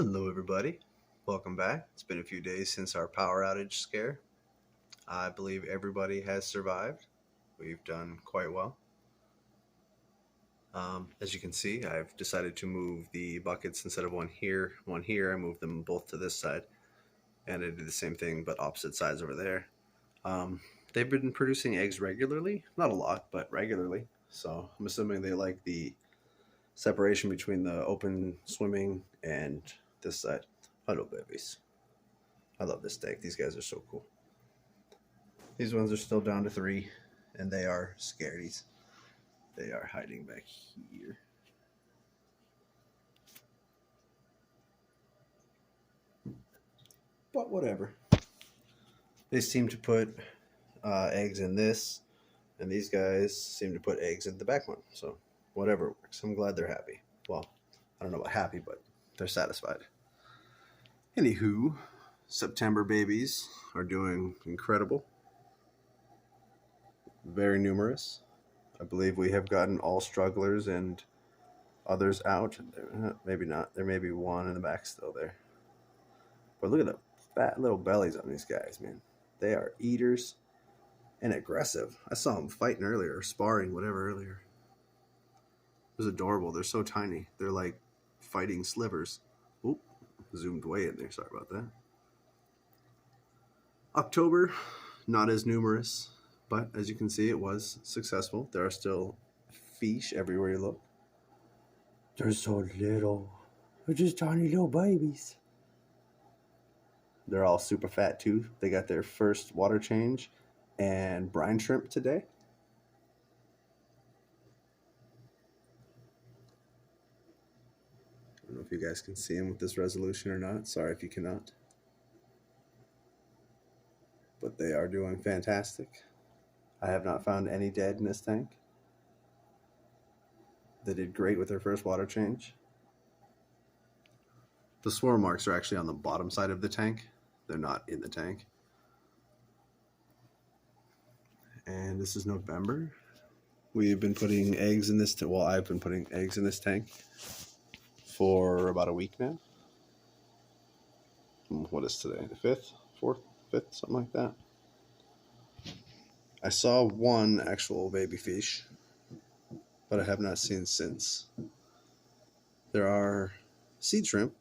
Hello, everybody. Welcome back. It's been a few days since our power outage scare. I believe everybody has survived. We've done quite well. As you can see, I've decided to move the buckets instead of one here. I moved them both to this side, and I did the same thing but opposite sides over there. Um, they've been producing eggs regularly, not a lot, but regularly. So I'm assuming they like the separation between the open swimming and this side. Hello, babies. I love this deck. These guys are so cool. These ones are still down to 3, and they are scaredies. They are hiding back here. But whatever. They seem to put eggs in this, and these guys seem to put eggs in the back one. So whatever works. I'm glad they're happy. Well, I don't know about happy, but they're satisfied. Anywho, September babies are doing incredible. Very numerous. I believe we have gotten all strugglers and others out. Maybe not. There may be one in the back still there. But look at the fat little bellies on these guys, man. They are eaters and aggressive. I saw them fighting earlier, sparring, whatever earlier. It was adorable. They're so tiny. They're like fighting slivers. Oop, zoomed way in there. Sorry about that. October, not as numerous, but as you can see, it was successful. There are still Feeesh everywhere you look. They're so little. They're just tiny little babies. They're all super fat too. They got their first water change and brine shrimp today. I don't know if you guys can see them with this resolution or not. Sorry if you cannot. But they are doing fantastic. I have not found any dead in this tank. They did great with their first water change. The swarm marks are actually on the bottom side of the tank. They're not in the tank. And this is November. We've been putting eggs in this, well, I've been putting eggs in this tank for about a week now. What is today? The 5th? 4th? 5th? Something like that. I saw one actual baby fish, but I have not seen since. There are seed shrimp,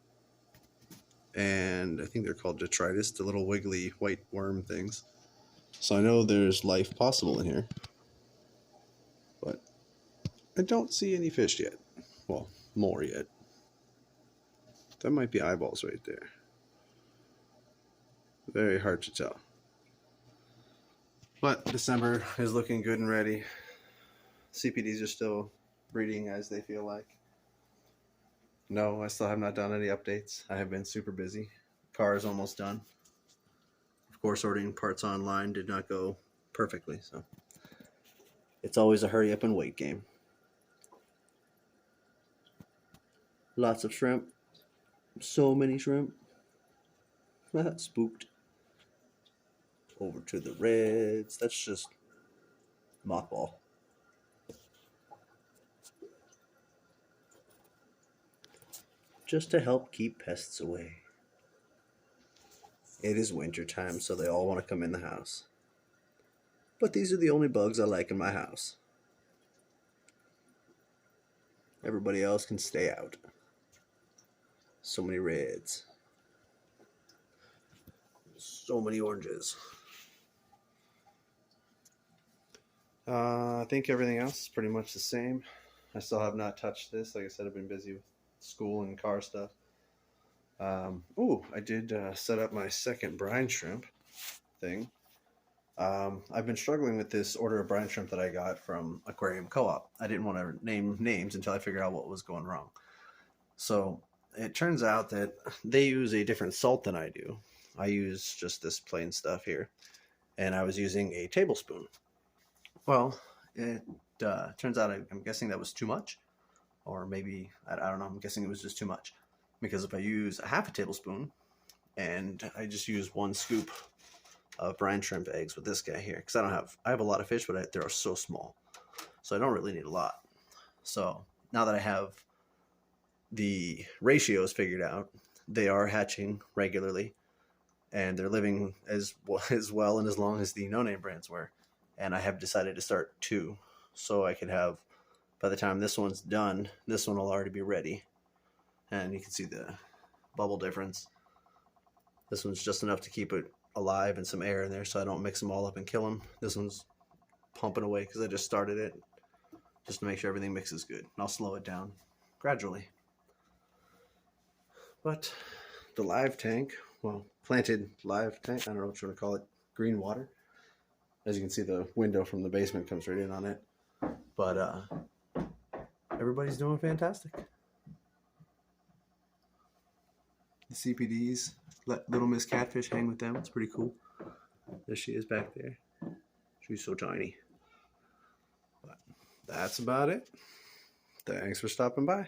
and I think they're called detritus, the little wiggly white worm things. So I know there's life possible in here, but I don't see any fish yet. Well, more yet. That might be eyeballs right there. Very hard to tell. But December is looking good and ready. CPDs are still breeding as they feel like. No, I still have not done any updates. I have been super busy. Car is almost done. Of course, ordering parts online did not go perfectly, so it's always a hurry up and wait game. Lots of shrimp. So many shrimp. Spooked. Over to the reds. That's just mothball. Just to help keep pests away. It is winter time, so they all want to come in the house. But these are the only bugs I like in my house. Everybody else can stay out. So many reds. So many oranges. I think everything else is pretty much the same. I still have not touched this. Like I said, I've been busy with school and car stuff. I did set up my second brine shrimp thing. I've been struggling with this order of brine shrimp that I got from Aquarium Co-op. I didn't want to name names until I figured out what was going wrong. So it turns out that they use a different salt than I do. I use just this plain stuff here, and I was using a tablespoon. Well, it turns out I'm guessing that was too much, or maybe, I don't know, I'm guessing it was just too much. Because if I use a half a tablespoon, and I just use 1 scoop of brine shrimp eggs with this guy here, because I have a lot of fish, but they are so small, so I don't really need a lot. So now that I have the ratios figured out, they are hatching regularly, and they're living as well and as long as the no-name brands were. And I have decided to start 2, so I could have, by the time this one's done, this one will already be ready. And you can see the bubble difference. This one's just enough to keep it alive and some air in there so I don't mix them all up and kill them. This one's pumping away because I just started it just to make sure everything mixes good. And I'll slow it down gradually. But the live tank, well, planted live tank, I don't know what you want to call it, green water. As you can see, the window from the basement comes right in on it. But everybody's doing fantastic. The CPDs, let Little Miss Catfish hang with them. It's pretty cool. There she is back there. She's so tiny. But that's about it. Thanks for stopping by.